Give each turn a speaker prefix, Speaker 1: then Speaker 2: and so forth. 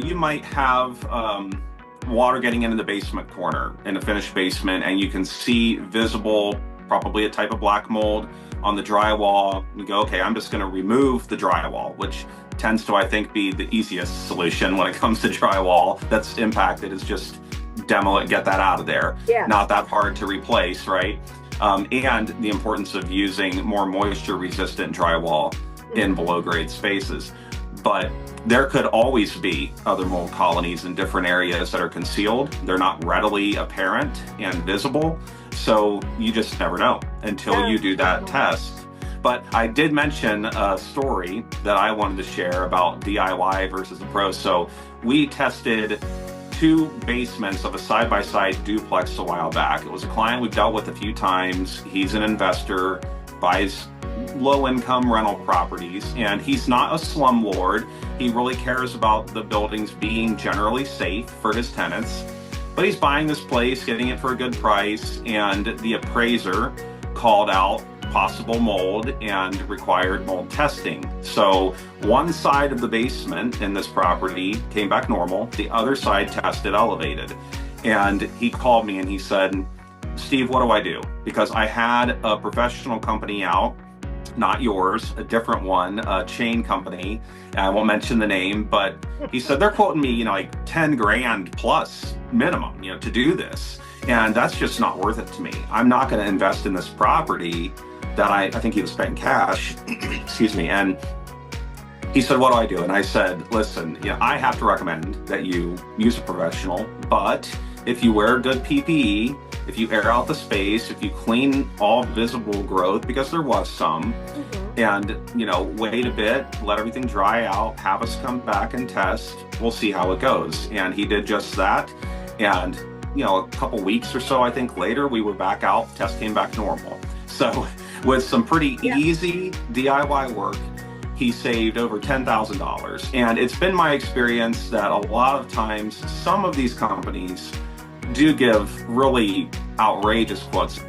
Speaker 1: you might have water getting into the basement corner in a finished basement, and you can see visible, probably a type of black mold on the drywall. You go, okay, I'm just going to remove the drywall, which tends to, I think, be the easiest solution when it comes to drywall that's impacted, is just demo it, get that out of there.
Speaker 2: Yeah.
Speaker 1: Not that hard to replace, right? And the importance of using more moisture resistant drywall in below grade spaces. But there could always be other mold colonies in different areas that are concealed. They're not readily apparent and visible. So you just never know until you do that test. But I did mention a story that I wanted to share about DIY versus the pro. So we tested two basements of a side-by-side duplex a while back. It was a client we've dealt with a few times. He's an investor, buys low-income rental properties, and he's not a slumlord. He really cares about the buildings being generally safe for his tenants. But he's buying this place, getting it for a good price, and the appraiser called out possible mold and required mold testing. So one side of the basement in this property came back normal, the other side tested elevated. And he called me and he said, Steve, what do I do? Because I had a professional company out, not yours, a different one, a chain company. I won't mention the name, but he said they're quoting me, like 10 grand plus minimum, to do this. And that's just not worth it to me. I'm not going to invest in this property that I think he was paying cash, excuse me. And he said, what do I do? And I said, listen, I have to recommend that you use a professional, but if you wear good PPE, if you air out the space, if you clean all visible growth, because there was some, and, wait a bit, let everything dry out, have us come back and test, we'll see how it goes. And he did just that. And, a couple weeks or so, I think later, we were back out, test came back normal. So with some pretty easy DIY work, he saved over $10,000. And it's been my experience that a lot of times, some of these companies do give really outrageous quotes.